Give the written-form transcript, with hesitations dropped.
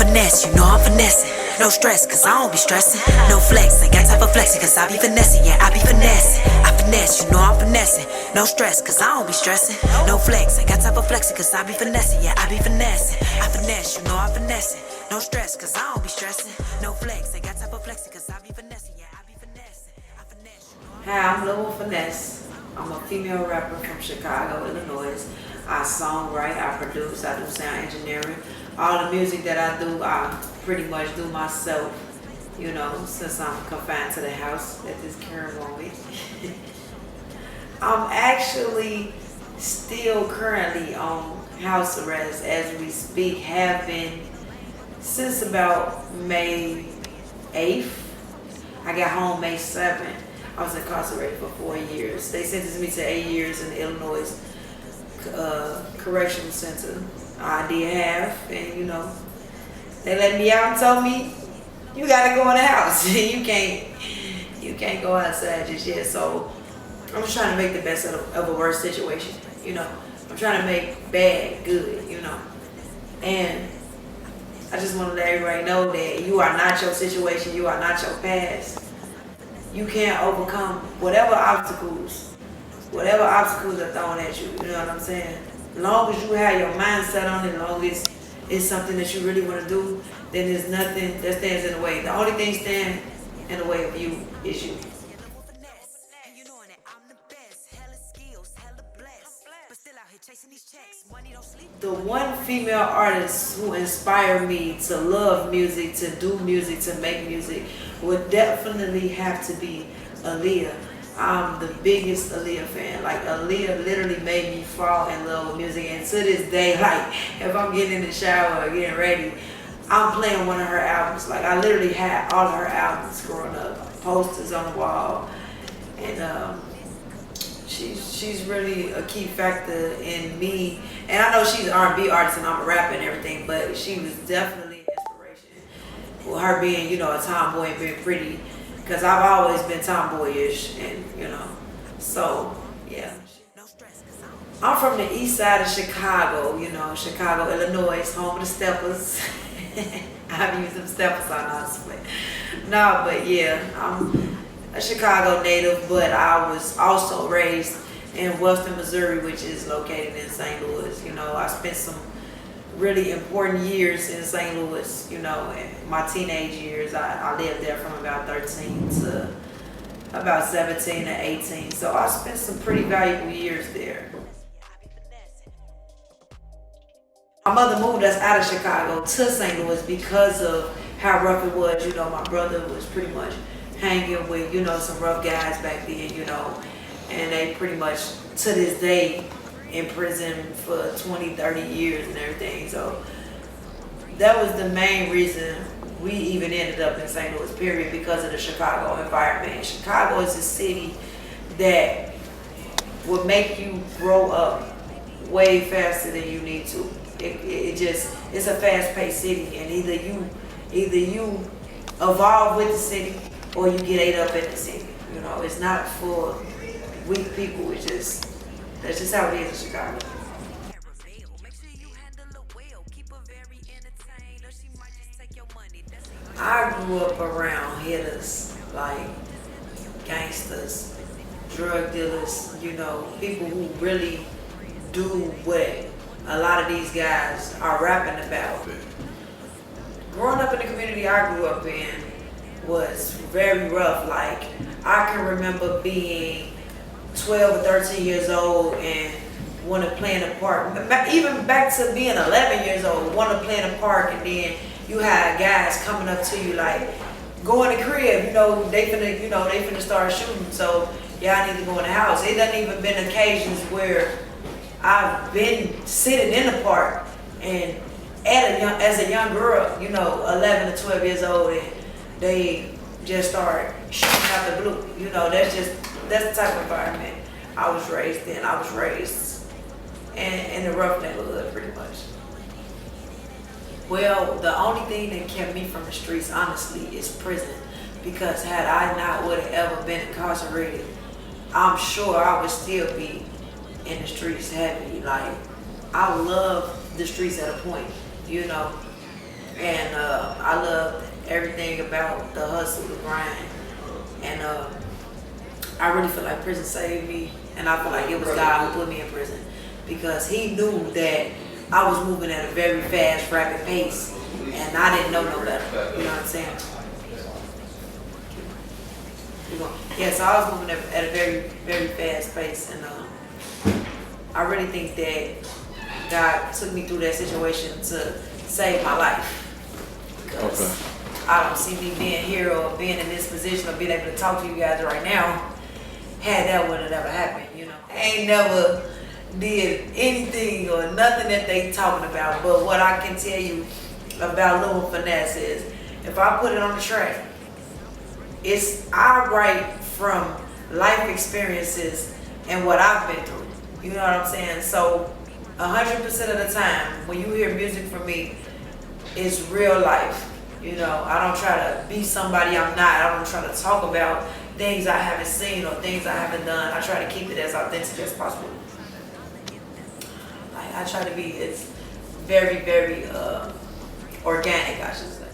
finesse, you know I'm finessing. No stress, cause I don't be stressing. No flex, ain't got time for flexing, cause I be finessing, yeah, I be finessing. I finesse, you know I'm finessing. No stress, cause I don't be stressing. No flex, ain't got time for flexing, cause I be finessing, yeah, I be finessing. I finesse, you know I'm finessing. No stress, cause I don't be stressing. No flex, ain't got time for flexing, cause I be finessing, yeah, I be finessing. I finesse, you know. Hi, I'm Lil1Finesse. I'm a female rapper from Chicago, Illinois. I songwrite, I produce, I do sound engineering. All the music that I do, I pretty much do myself, you know, since I'm confined to the house at this current moment. I'm actually still currently on house arrest as we speak, have been since about May 8th. I got home May 7th. I was incarcerated for 4 years. They sentenced me to 8 years in the Illinois Correctional Center. I did half, and you know, they let me out and told me, you gotta go in the house. you can't go outside just yet. So I'm just trying to make the best of a worse situation, you know. I'm trying to make bad good, you know. And I just want to let everybody know that you are not your situation, you are not your past. You can't overcome whatever obstacles are thrown at you, you know what I'm saying? As long as you have your mindset on it, as long as it's something that you really want to do, then there's nothing that stands in the way. The only thing standing in the way of you is you. The one female artist who inspired me to love music, to do music, to make music would definitely have to be Aaliyah. I'm the biggest Aaliyah fan. Like, Aaliyah literally made me fall in love with music, and to this day, like, if I'm getting in the shower or getting ready, I'm playing one of her albums. Like, I literally had all of her albums growing up, posters on the wall, and she's really a key factor in me. And I know she's an R&B artist and I'm a rapper and everything, but she was definitely an inspiration. With her being, you know, a tomboy and being pretty, because I've always been tomboyish, and you know, so yeah. I'm from the east side of Chicago, you know, Chicago, Illinois, home of the Steppers. I've used them Steppers on us, but no, but yeah, I'm a Chicago native, but I was also raised in Western Missouri, which is located in St. Louis. You know, I spent some really important years in St. Louis, you know, in my teenage years. I lived there from about 13 to about 17 or 18. So I spent some pretty valuable years there. My mother moved us out of Chicago to St. Louis because of how rough it was. You know, my brother was pretty much hanging with, you know, some rough guys back then, you know, and they pretty much, to this day, in prison for 20, 30 years and everything. So that was the main reason we even ended up in St. Louis, period, because of the Chicago environment. Chicago is a city that will make you grow up way faster than you need to. It's a fast-paced city, and either you evolve with the city or you get ate up in the city. You know, it's not for weak people. That's just how it is in Chicago. I grew up around hitters, like gangsters, drug dealers, you know, people who really do what a lot of these guys are rapping about. Growing up in the community I grew up in was very rough. Like, I can remember being 12 or 13 years old and want to play in a park. Even back to being 11 years old, want to play in a park, and then you had guys coming up to you like, go in the crib, you know, they finna start shooting, so y'all need to go in the house. It doesn't even been occasions where I've been sitting in the park and as a young girl, you know, 11 to 12 years old, and they just start shooting out the blue. You know, that's the type of environment I was raised in. I was raised in the rough neighborhood, pretty much. Well, the only thing that kept me from the streets, honestly, is prison. Because had I not would have ever been incarcerated, I'm sure I would still be in the streets heavy. Like, I love the streets at a point, you know. And I loved everything about the hustle, the grind. And I really feel like prison saved me. And I feel like it was God who put me in prison. Because he knew that I was moving at a very fast, rapid pace. And I didn't know no better. You know what I'm saying? Yeah, so I was moving at a very, very fast pace. And I really think that God took me through that situation to save my life. Because I don't see me being here or being in this position or being able to talk to you guys right now had that would have never happened, you know. I ain't never did anything or nothing that they talking about, but what I can tell you about Lil1Finesse is if I put it on the track, I write from life experiences and what I've been through. You know what I'm saying? So 100% of the time when you hear music from me, it's real life. You know, I don't try to be somebody I'm not. I don't try to talk about things I haven't seen or things I haven't done. I try to keep it as authentic as possible. Like I try to be, it's very, very organic, I should say.